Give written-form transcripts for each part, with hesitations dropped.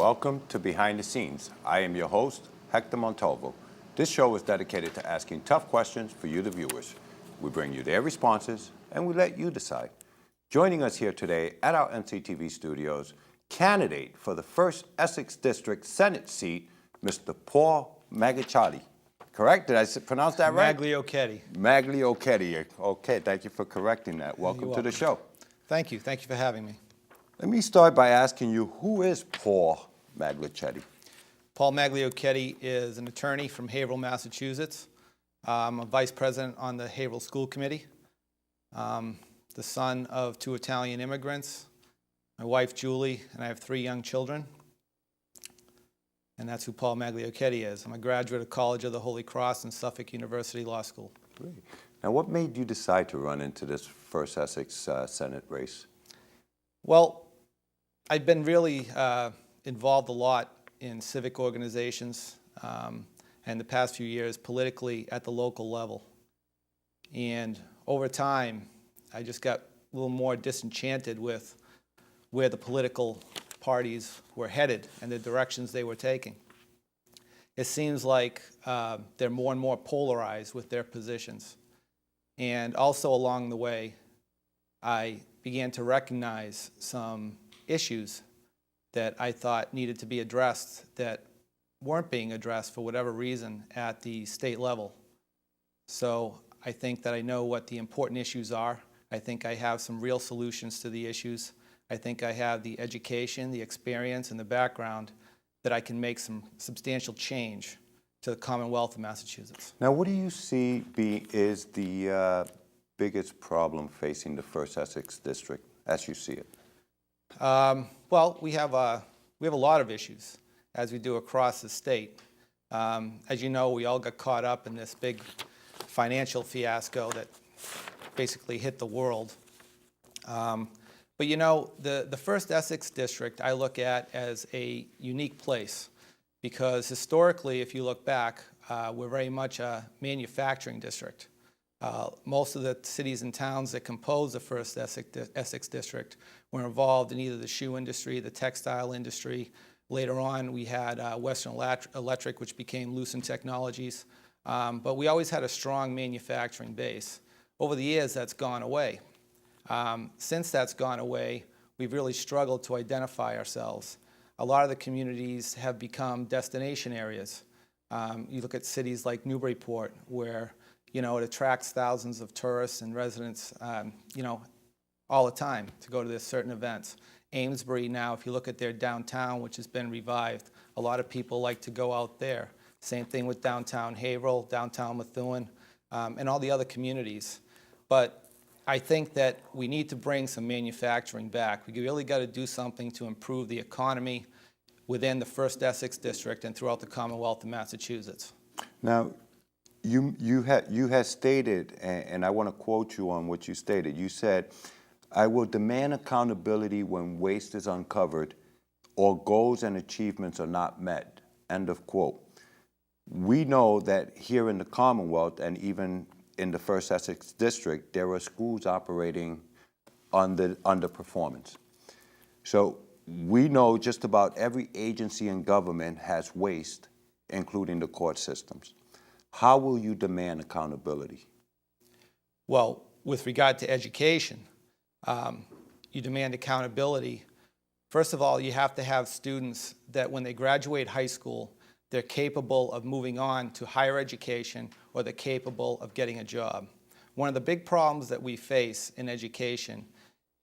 Welcome to Behind the Scenes. I am your host, Hector Montalvo. This show is dedicated to asking tough questions for you, the viewers. We bring you their responses, and we let you decide. Joining us here today at our NCTV studios, candidate for the First Essex District Senate seat, Mr. Paul MaGliocchetti. Correct? Did I pronounce that right? MaGliocchetti. MaGliocchetti. Okay, thank you for correcting that. Welcome to the show. Thank you. Thank you for having me. Let me start by asking you, who is Paul MaGliocchetti? Paul MaGliocchetti is an attorney from Haverhill, Massachusetts. I'm a vice president on the Haverhill School Committee. The son of 2 Italian immigrants, my wife Julie, and I have 3 young children. And that's who Paul MaGliocchetti is. I'm a graduate of College of the Holy Cross and Suffolk University Law School. Great. Now, what made you decide to run into this First Essex Senate race? Well, I've been really involved a lot in civic organizations and the past few years politically at the local level. And over time, I just got a little more disenchanted with where the political parties were headed and the directions they were taking. It seems like they're more and more polarized with their positions. And also along the way, I began to recognize some issues that I thought needed to be addressed that weren't being addressed for whatever reason at the state level. So I think that I know what the important issues are. I think I have some real solutions to the issues. I think I have the education, the experience, and the background that I can make some substantial change to the Commonwealth of Massachusetts. Now, what do you see is the biggest problem facing the First Essex District as you see it? Well, we have a lot of issues, as we do across the state. As you know, we all got caught up in this big financial fiasco that basically hit the world. But you know, the First Essex District I look at as a unique place because historically, if you look back, we're very much a manufacturing district. Most of the cities and towns that compose the First Essex District were involved in either the shoe industry, the textile industry. Later on, we had Western Electric, which became Lucent Technologies. But we always had a strong manufacturing base. Over the years, that's gone away. Since that's gone away, we've really struggled to identify ourselves. A lot of the communities have become destination areas. You look at cities like Newburyport, where it attracts thousands of tourists and residents, all the time to go to this certain events. Amesbury now, if you look at their downtown, which has been revived, a lot of people like to go out there. Same thing with downtown Haverhill, downtown Methuen, and all the other communities. But I think that we need to bring some manufacturing back. We really got to do something to improve the economy within the First Essex District and throughout the Commonwealth of Massachusetts. Now, you had stated, and I want to quote you on what you stated. You said, "I will demand accountability when waste is uncovered or goals and achievements are not met." End of quote. We know that here in the Commonwealth and even in the First Essex District, there are schools operating underperformance. So we know just about every agency in government has waste, including the court systems. How will you demand accountability? Well, with regard to education, you demand accountability. First of all, you have to have students that when they graduate high school, they're capable of moving on to higher education or they're capable of getting a job. One of the big problems that we face in education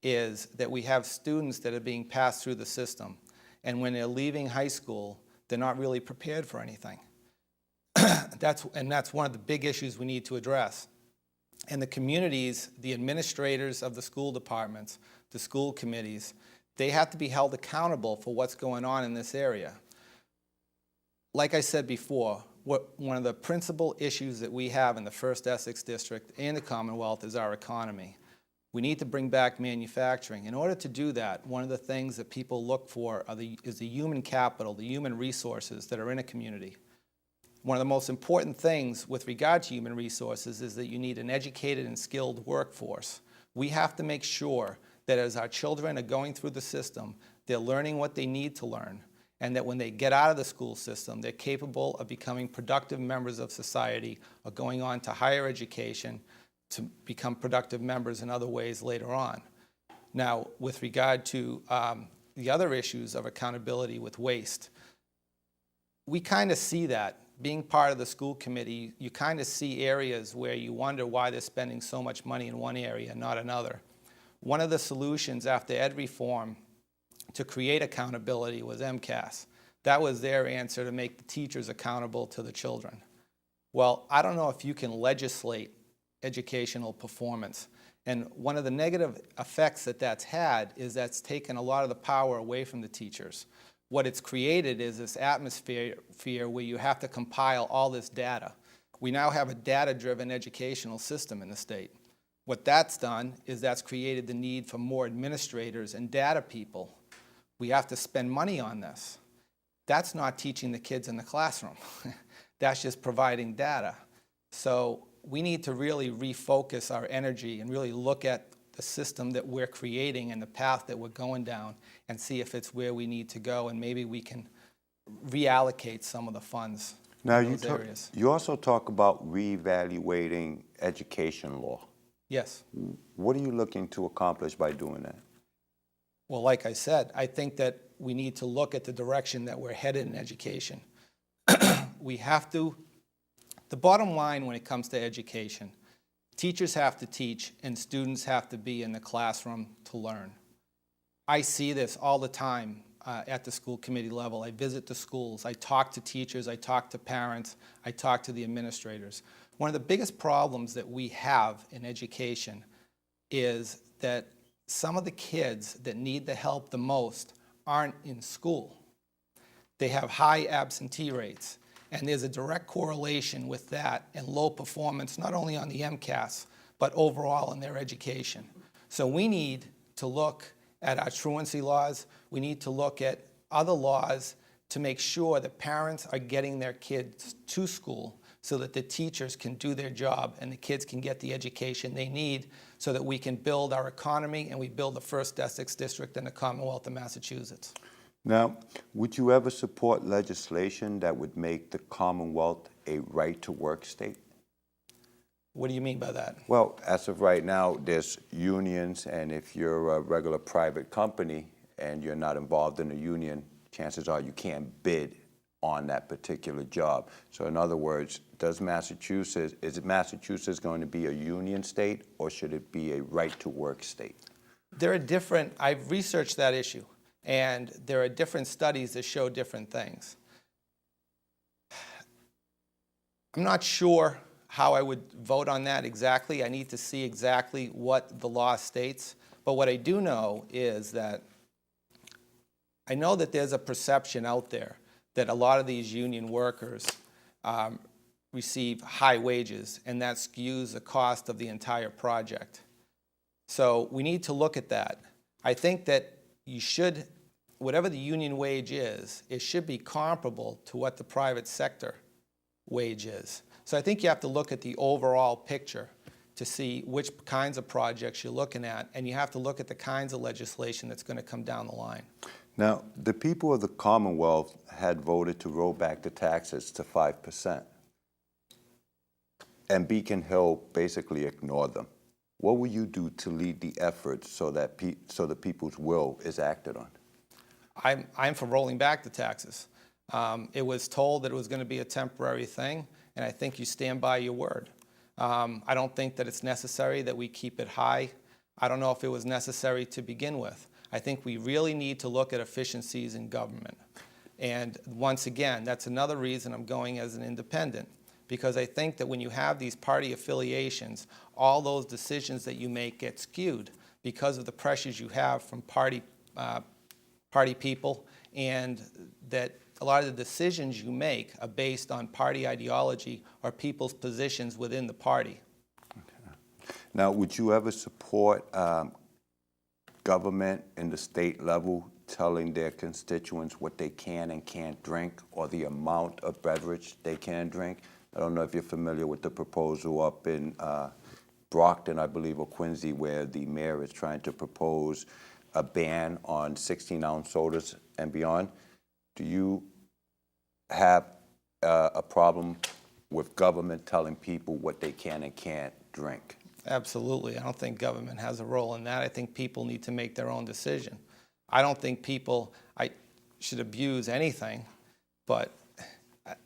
is that we have students that are being passed through the system, and when they're leaving high school, they're not really prepared for anything. That's one of the big issues we need to address. And the communities, the administrators of the school departments, the school committees, they have to be held accountable for what's going on in this area. Like I said before, one of the principal issues that we have in the First Essex District and the Commonwealth is our economy. We need to bring back manufacturing. In order to do that, one of the things that people look for is the human capital, the human resources that are in a community. One of the most important things with regard to human resources is that you need an educated and skilled workforce. We have to make sure that as our children are going through the system, they're learning what they need to learn, and that when they get out of the school system, they're capable of becoming productive members of society or going on to higher education to become productive members in other ways later on. Now, with regard to the other issues of accountability with waste, we kind of see that. Being part of the school committee, you kind of see areas where you wonder why they're spending so much money in one area and not another. One of the solutions after ed reform to create accountability was MCAS. That was their answer to make the teachers accountable to the children. Well, I don't know if you can legislate educational performance. And one of the negative effects that that's had is that's taken a lot of the power away from the teachers. What it's created is this atmosphere where you have to compile all this data. We now have a data-driven educational system in the state. What that's done is that's created the need for more administrators and data people. We have to spend money on this. That's not teaching the kids in the classroom. That's just providing data. So we need to really refocus our energy and really look at the system that we're creating and the path that we're going down and see if it's where we need to go, and maybe we can reallocate some of the funds Now, in those areas. you also talk about reevaluating education law. Yes. What are you looking to accomplish by doing that? Well, like I said, I think that we need to look at the direction that we're headed in education. We have to, the bottom line when it comes to education, teachers have to teach and students have to be in the classroom to learn. I see this all the time at the school committee level. I visit the schools, I talk to teachers, I talk to parents, I talk to the administrators. One of the biggest problems that we have in education is that some of the kids that need the help the most aren't in school. They have high absentee rates, and there's a direct correlation with that and low performance, not only on the MCAS, but overall in their education. So we need to look at our truancy laws. We need to look at other laws to make sure that parents are getting their kids to school so that the teachers can do their job and the kids can get the education they need so that we can build our economy and we build the First Essex District in the Commonwealth of Massachusetts. Now, would you ever support legislation that would make the Commonwealth a right-to-work state? What do you mean by that? Well, as of right now, there's unions, and if you're a regular private company and you're not involved in a union, chances are you can't bid on that particular job. So in other words, is Massachusetts going to be a union state, or should it be a right-to-work state? There are different, I've researched that issue, and there are different studies that show different things. I'm not sure how I would vote on that exactly. I need to see exactly what the law states. But what I do know is that I know that there's a perception out there that a lot of these union workers receive high wages, and that skews the cost of the entire project. So we need to look at that. I think that you should, whatever the union wage is, it should be comparable to what the private sector wage is. So I think you have to look at the overall picture to see which kinds of projects you're looking at, and you have to look at the kinds of legislation that's going to come down the line. Now, the people of the Commonwealth had voted to roll back the taxes to 5%, and Beacon Hill basically ignored them. What will you do to lead the effort so that the people's will is acted on? I'm for rolling back the taxes. It was told that it was going to be a temporary thing, and I think you stand by your word. I don't think that it's necessary that we keep it high. I don't know if it was necessary to begin with. I think we really need to look at efficiencies in government. And once again, that's another reason I'm going as an independent, because I think that when you have these party affiliations, all those decisions that you make get skewed because of the pressures you have from party people, and that a lot of the decisions you make are based on party ideology or people's positions within the party. Okay. Now, would you ever support government in the state level telling their constituents what they can and can't drink, or the amount of beverage they can drink? I don't know if you're familiar with the proposal up in Brockton, I believe, or Quincy, where the mayor is trying to propose a ban on 16-ounce sodas and beyond. Do you have a problem with government telling people what they can and can't drink? Absolutely. I don't think government has a role in that. I think people need to make their own decision. I don't think people should abuse anything, but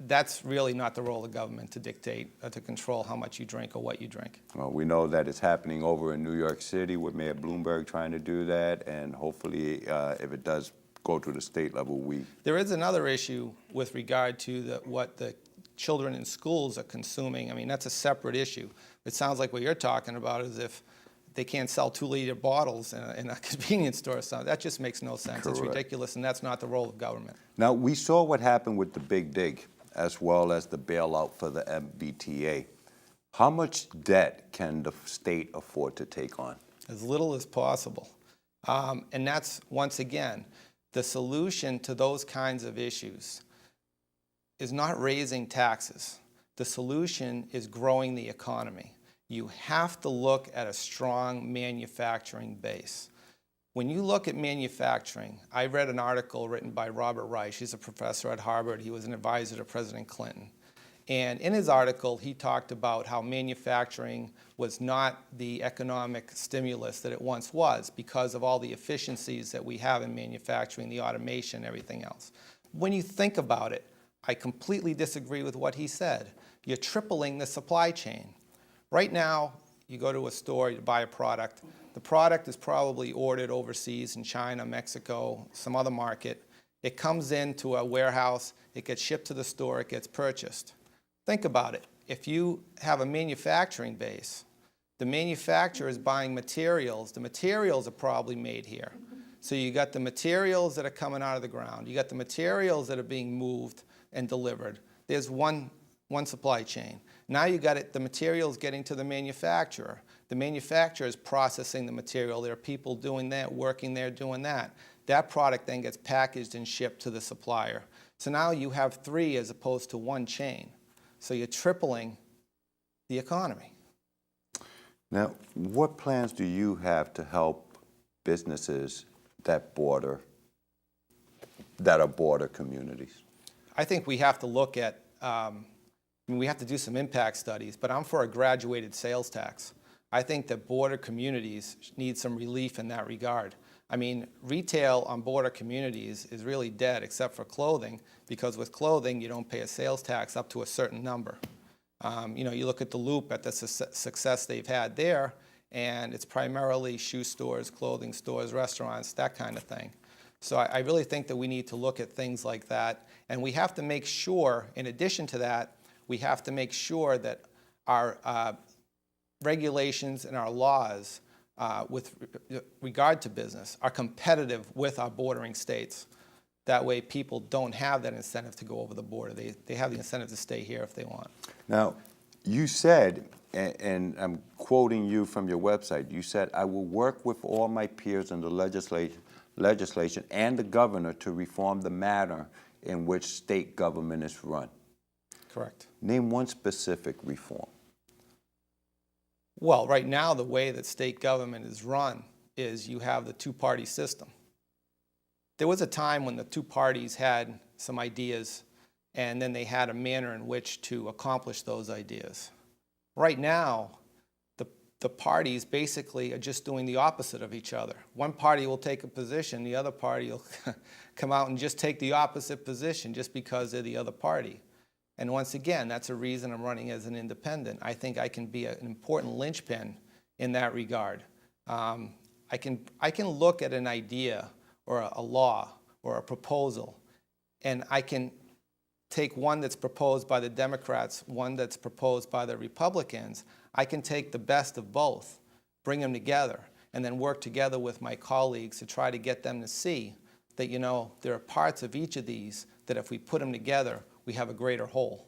that's really not the role of government to dictate or to control how much you drink or what you drink. Well, we know that it's happening over in New York City with Mayor Bloomberg trying to do that, and hopefully if it does go to the state level, There is another issue with regard to what the children in schools are consuming. I mean, that's a separate issue. It sounds like what you're talking about is if they can't sell 2-liter bottles in a convenience store. So that just makes no sense. Correct. It's ridiculous, and that's not the role of government. Now, we saw what happened with the Big Dig, as well as the bailout for the MBTA. How much debt can the state afford to take on? As little as possible. And that's, once again, the solution to those kinds of issues is not raising taxes. The solution is growing the economy. You have to look at a strong manufacturing base. When you look at manufacturing, I read an article written by Robert Reich. He's a professor at Harvard. He was an advisor to President Clinton. And in his article, he talked about how manufacturing was not the economic stimulus that it once was because of all the efficiencies that we have in manufacturing, the automation, everything else. When you think about it, I completely disagree with what he said. You're tripling the supply chain. Right now, you go to a store to buy a product. The product is probably ordered overseas in China, Mexico, some other market. It comes into a warehouse, it gets shipped to the store, it gets purchased. Think about it. If you have a manufacturing base, the manufacturer is buying materials. The materials are probably made here. So you got the materials that are coming out of the ground. You got the materials that are being moved and delivered. There's one supply chain. Now you got the materials getting to the manufacturer. The manufacturer is processing the material. There are people doing that, working there, doing that. That product then gets packaged and shipped to the supplier. So now you have 3 as opposed to 1 chain. So you're tripling the economy. Now, what plans do you have to help businesses that are border communities? I think we have to look at, we have to do some impact studies, but I'm for a graduated sales tax. I think that border communities need some relief in that regard. I mean, retail on border communities is really dead except for clothing, because with clothing you don't pay a sales tax up to a certain number. You look at the Loop, at the success they've had there, and it's primarily shoe stores, clothing stores, restaurants, that kind of thing. So I really think that we need to look at things like that, and we have to make sure, in addition to that, we have to make sure that our regulations and our laws with regard to business are competitive with our bordering states. That way people don't have that incentive to go over the border. They have the incentive to stay here if they want. Now, you said, and I'm quoting you from your website, you said, "I will work with all my peers in the legislation and the governor to reform the manner in which state government is run." Correct. Name one specific reform. Well, right now the way that state government is run is you have the 2-party system. There was a time when the 2 parties had some ideas and then they had a manner in which to accomplish those ideas. Right now, the parties basically are just doing the opposite of each other. One party will take a position, the other party will come out and just take the opposite position just because they're the other party. And once again, that's a reason I'm running as an independent. I think I can be an important linchpin in that regard. I can look at an idea or a law or a proposal, and I can take one that's proposed by the Democrats, one that's proposed by the Republicans. I can take the best of both, bring them together, and then work together with my colleagues to try to get them to see that, there are parts of each of these that if we put them together, we have a greater whole.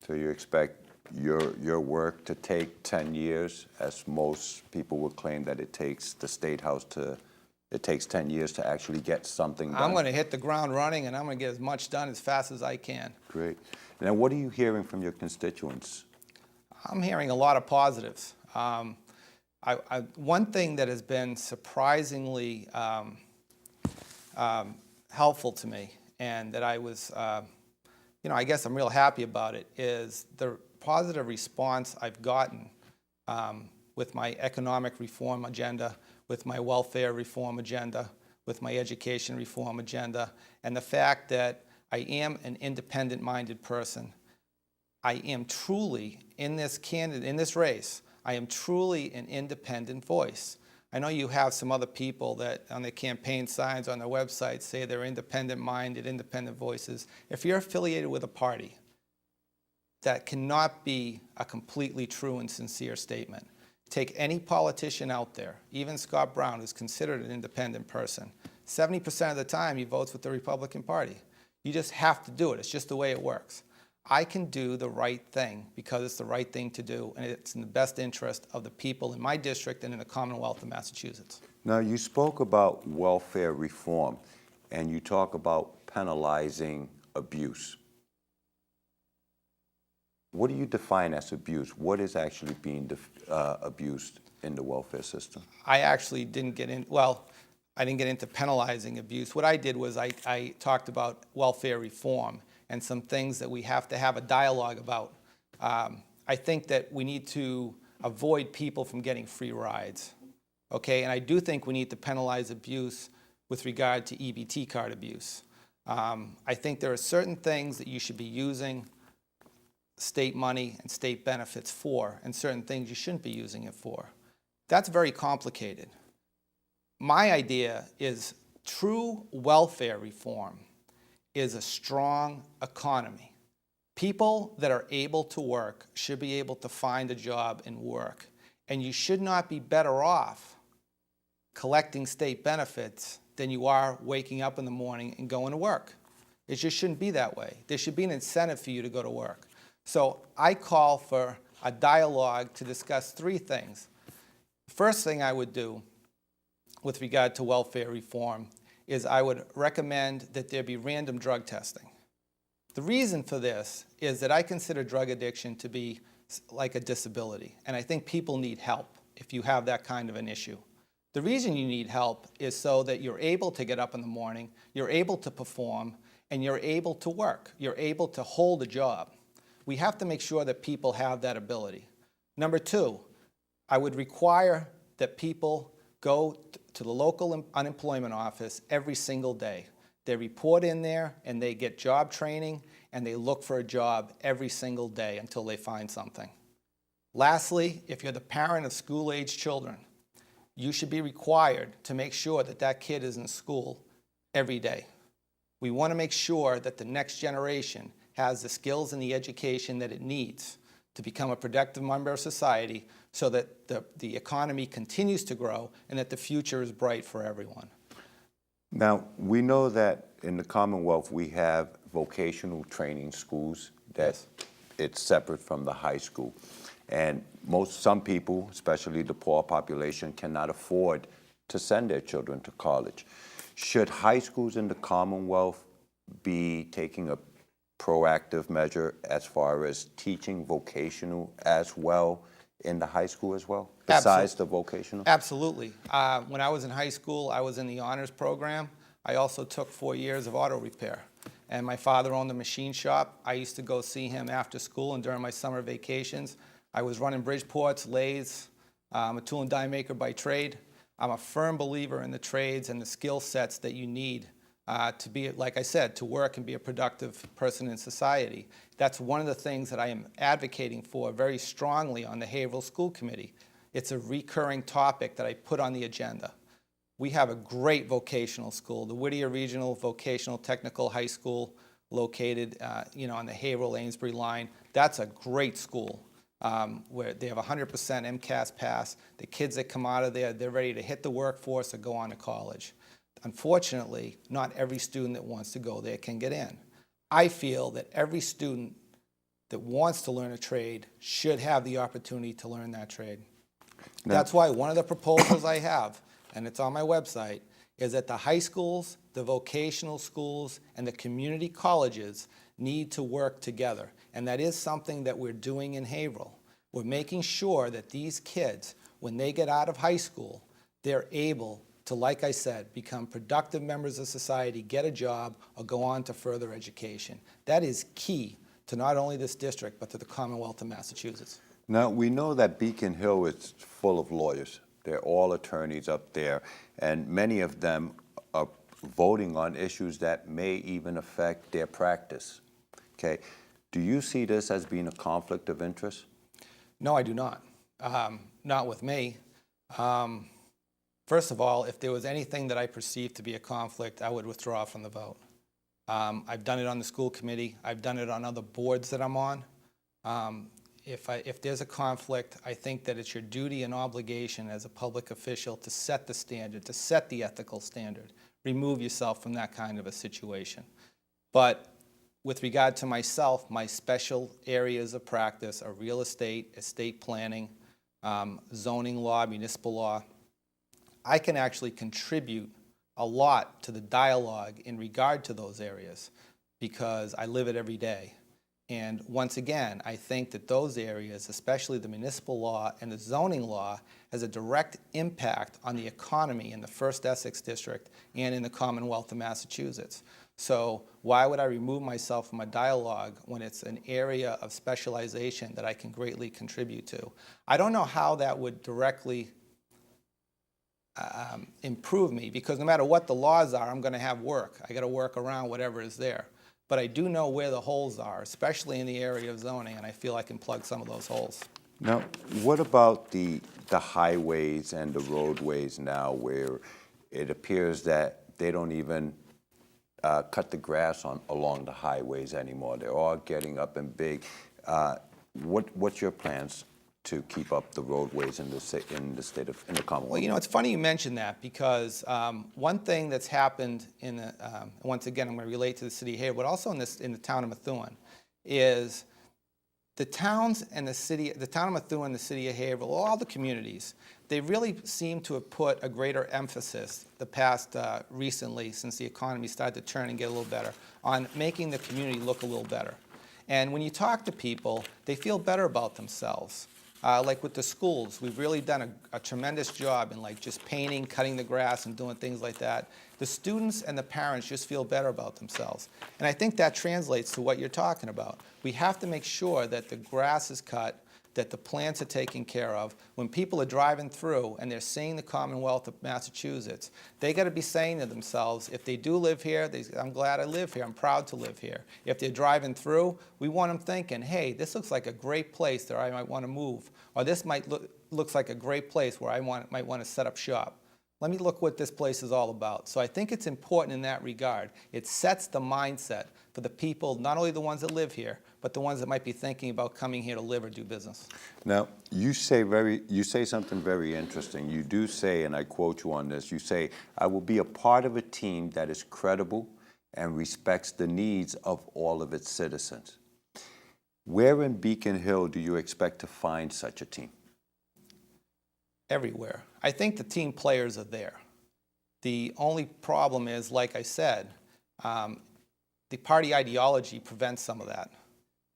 So you expect your work to take 10 years, as most people would claim that it takes the State House it takes 10 years to actually get something done? I'm going to hit the ground running, and I'm going to get as much done as fast as I can. Great. Now, what are you hearing from your constituents? I'm hearing a lot of positives. One thing that has been surprisingly helpful to me and that I was, I guess I'm real happy about it, is the positive response I've gotten with my economic reform agenda, with my welfare reform agenda, with my education reform agenda, and the fact that I am an independent-minded person. I am truly, in this race, I am truly an independent voice. I know you have some other people that on their campaign signs on their website say they're independent-minded, independent voices. If you're affiliated with a party, that cannot be a completely true and sincere statement. Take any politician out there, even Scott Brown, who's considered an independent person. 70% of the time he votes with the Republican Party. You just have to do it. It's just the way it works. I can do the right thing because it's the right thing to do, and it's in the best interest of the people in my district and in the Commonwealth of Massachusetts. Now, you spoke about welfare reform, and you talk about penalizing abuse. What do you define as abuse? What is actually being abused in the welfare system? I actually didn't get in, I didn't get into penalizing abuse. What I did was I talked about welfare reform and some things that we have to have a dialogue about. I think that we need to avoid people from getting free rides, okay? And I do think we need to penalize abuse with regard to EBT card abuse. I think there are certain things that you should be using state money and state benefits for, and certain things you shouldn't be using it for. That's very complicated. My idea is true welfare reform is a strong economy. People that are able to work should be able to find a job and work. And you should not be better off collecting state benefits than you are waking up in the morning and going to work. It just shouldn't be that way. There should be an incentive for you to go to work. So I call for a dialogue to discuss three things. The first thing I would do with regard to welfare reform is I would recommend that there be random drug testing. The reason for this is that I consider drug addiction to be like a disability, and I think people need help if you have that kind of an issue. The reason you need help is so that you're able to get up in the morning, you're able to perform, and you're able to work. You're able to hold a job. We have to make sure that people have that ability. Number two, I would require that people go to the local unemployment office every single day. They report in there and they get job training and they look for a job every single day until they find something. Lastly, if you're the parent of school-age children, you should be required to make sure that that kid is in school every day. We want to make sure that the next generation has the skills and the education that it needs to become a productive member of society so that the economy continues to grow and that the future is bright for everyone. Now, we know that in the Commonwealth we have vocational training schools that it's separate from the high school. And some people, especially the poor population, cannot afford to send their children to college. Should high schools in the Commonwealth be taking a proactive measure as far as teaching vocational as well in the high school as well, besides the vocational? Absolutely. When I was in high school, I was in the honors program. I also took 4 years of auto repair. And my father owned a machine shop. I used to go see him after school and during my summer vacations. I was running Bridgeports, lathes. I'm a tool and die maker by trade. I'm a firm believer in the trades and the skill sets that you need to be, like I said, to work and be a productive person in society. That's one of the things that I am advocating for very strongly on the Haverhill School Committee. It's a recurring topic that I put on the agenda. We have a great vocational school, the Whittier Regional Vocational Technical High School, located on the Haverhill-Amesbury line. That's a great school where they have 100% MCAS pass. The kids that come out of there, they're ready to hit the workforce or go on to college. Unfortunately, not every student that wants to go there can get in. I feel that every student that wants to learn a trade should have the opportunity to learn that trade. That's why one of the proposals I have, and it's on my website, is that the high schools, the vocational schools, and the community colleges need to work together. And that is something that we're doing in Haverhill. We're making sure that these kids, when they get out of high school, they're able to, like I said, become productive members of society, get a job, or go on to further education. That is key to not only this district, but to the Commonwealth of Massachusetts. Now, we know that Beacon Hill is full of lawyers. They're all attorneys up there, and many of them are voting on issues that may even affect their practice. Okay, do you see this as being a conflict of interest? No, I do not. Not with me. First of all, if there was anything that I perceived to be a conflict, I would withdraw from the vote. I've done it on the school committee. I've done it on other boards that I'm on. If there's a conflict, I think that it's your duty and obligation as a public official to set the standard, to set the ethical standard. Remove yourself from that kind of a situation. But with regard to myself, my special areas of practice are real estate, estate planning, zoning law, municipal law. I can actually contribute a lot to the dialogue in regard to those areas because I live it every day. And once again, I think that those areas, especially the municipal law and the zoning law, has a direct impact on the economy in the First Essex District and in the Commonwealth of Massachusetts. So why would I remove myself from a dialogue when it's an area of specialization that I can greatly contribute to? I don't know how that would directly improve me, because no matter what the laws are, I'm going to have work. I got to work around whatever is there. But I do know where the holes are, especially in the area of zoning, and I feel I can plug some of those holes. Now, what about the highways and the roadways now, where it appears that they don't even cut the grass along the highways anymore? They're all getting up and big. What's your plans to keep up the roadways in the Commonwealth? Well, you know, it's funny you mention that, because one thing that's happened once again, I'm going to relate to the city of Haverhill, but also in the town of Methuen, is the towns and the city, the town of Methuen, the city of Haverhill, all the communities, they really seem to have put a greater emphasis the past recently, since the economy started to turn and get a little better, on making the community look a little better. And when you talk to people, they feel better about themselves. Like with the schools, we've really done a tremendous job in like just painting, cutting the grass, and doing things like that. The students and the parents just feel better about themselves. And I think that translates to what you're talking about. We have to make sure that the grass is cut, that the plants are taken care of. When people are driving through and they're seeing the Commonwealth of Massachusetts, they got to be saying to themselves, if they do live here, I'm glad I live here, I'm proud to live here. If they're driving through, we want them thinking, hey, this looks like a great place that I might want to move, or this looks like a great place where I might want to set up shop. Let me look what this place is all about. So I think it's important in that regard. It sets the mindset for the people, not only the ones that live here, but the ones that might be thinking about coming here to live or do business. Now, you say something very interesting. You do say, and I quote you on this, you say, I will be a part of a team that is credible and respects the needs of all of its citizens. Where in Beacon Hill do you expect to find such a team? Everywhere. I think the team players are there. The only problem is, like I said, the party ideology prevents some of that.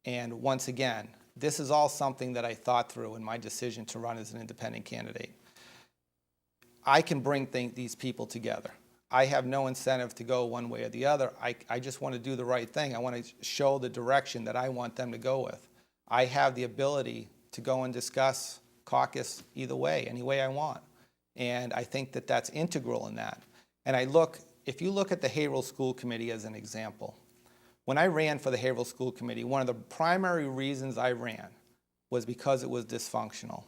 And once again, this is all something that I thought through in my decision to run as an independent candidate. I can bring these people together. I have no incentive to go one way or the other. I just want to do the right thing. I want to show the direction that I want them to go with. I have the ability to go and discuss caucus either way, any way I want. And I think that that's integral in that. And if you look at the Haverhill School Committee as an example, when I ran for the Haverhill School Committee, one of the primary reasons I ran was because it was dysfunctional.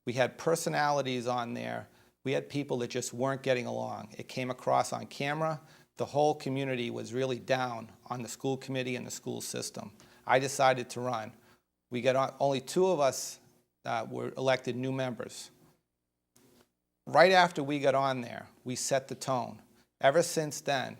We had personalities on there. We had people that just weren't getting along. It came across on camera. The whole community was really down on the school committee and the school system. I decided to run. We got only 2 of us were elected new members. Right after we got on there, we set the tone. Ever since then,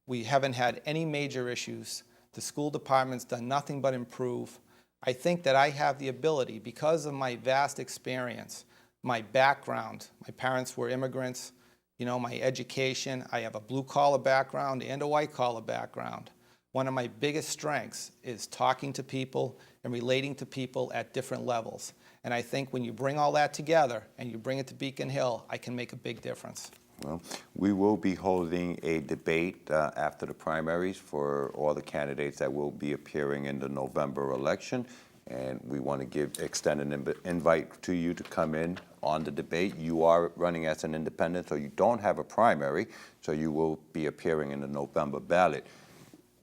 we haven't had any major issues. The school department's done nothing but improve. I think that I have the ability, because of my vast experience, my background, my parents were immigrants, you know, my education, I have a blue-collar background and a white-collar background. One of my biggest strengths is talking to people and relating to people at different levels. And I think when you bring all that together and you bring it to Beacon Hill, I can make a big difference. Well, we will be holding a debate after the primaries for all the candidates that will be appearing in the November election. And we want to extend an invite to you to come in on the debate. You are running as an independent, so you don't have a primary, so you will be appearing in the November ballot.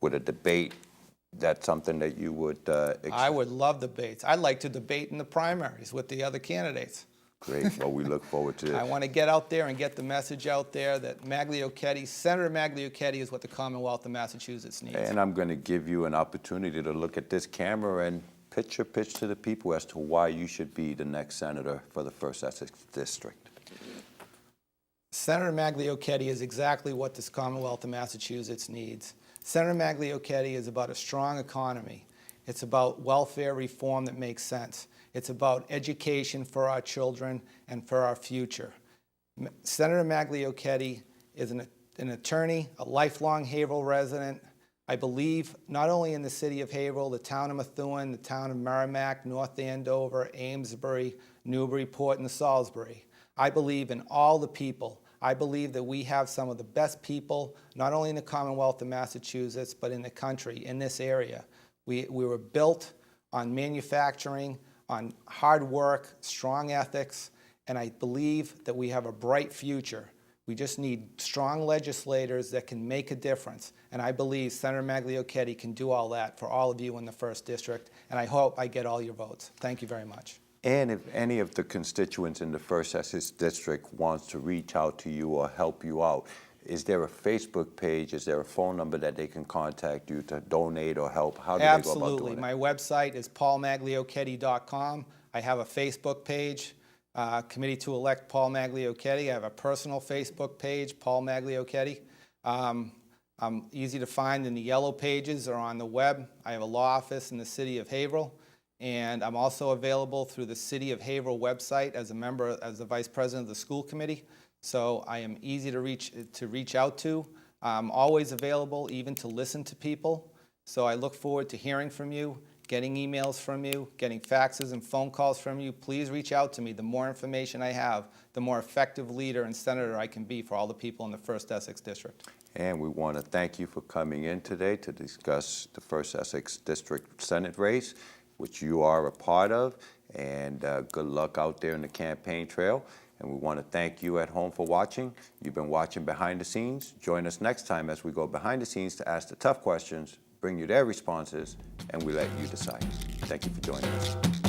With a debate, that's something that you would I would love debates. I'd like to debate in the primaries with the other candidates. Great. Well, we look forward to it. I want to get out there and get the message out there that Magliocchetti, Senator Magliocchetti, is what the Commonwealth of Massachusetts needs. And I'm going to give you an opportunity to look at this camera and pitch your pitch to the people as to why you should be the next senator for the First Essex District. Senator Magliocchetti is exactly what this Commonwealth of Massachusetts needs. Senator Magliocchetti is about a strong economy. It's about welfare reform that makes sense. It's about education for our children and for our future. Senator Magliocchetti is an attorney, a lifelong Haverhill resident. I believe not only in the city of Haverhill, the town of Methuen, the town of Merrimack, North Andover, Amesbury, Newburyport, and Salisbury. I believe in all the people. I believe that we have some of the best people, not only in the Commonwealth of Massachusetts, but in the country, in this area. We were built on manufacturing, on hard work, strong ethics, and I believe that we have a bright future. We just need strong legislators that can make a difference, and I believe Senator Magliocchetti can do all that for all of you in the 1st District, and I hope I get all your votes. Thank you very much. And if any of the constituents in the First Essex District wants to reach out to you or help you out, is there a Facebook page? Is there a phone number that they can contact you to donate or help? How do they go about doing it? Absolutely. My website is PaulMaGliocchettih264. I have a Facebook page, Committee to Elect Paul Magliocchetti. I have a personal Facebook page, Paul Magliocchetti. I'm easy to find in the yellow pages or on the web. I have a law office in the city of Haverhill. And I'm also available through the City of Haverhill website as a member, as the Vice President of the School Committee. So I am easy to reach out to. I'm always available even to listen to people. So I look forward to hearing from you, getting emails from you, getting faxes and phone calls from you. Please reach out to me. The more information I have, the more effective leader and senator I can be for all the people in the 1st Essex District. And we want to thank you for coming in today to discuss the 1st Essex District Senate race, which you are a part of, and good luck out there in the campaign trail. And we want to thank you at home for watching. You've been watching Behind the Scenes. Join us next time as we go behind the scenes to ask the tough questions, bring you their responses, and we let you decide. Thank you for joining us.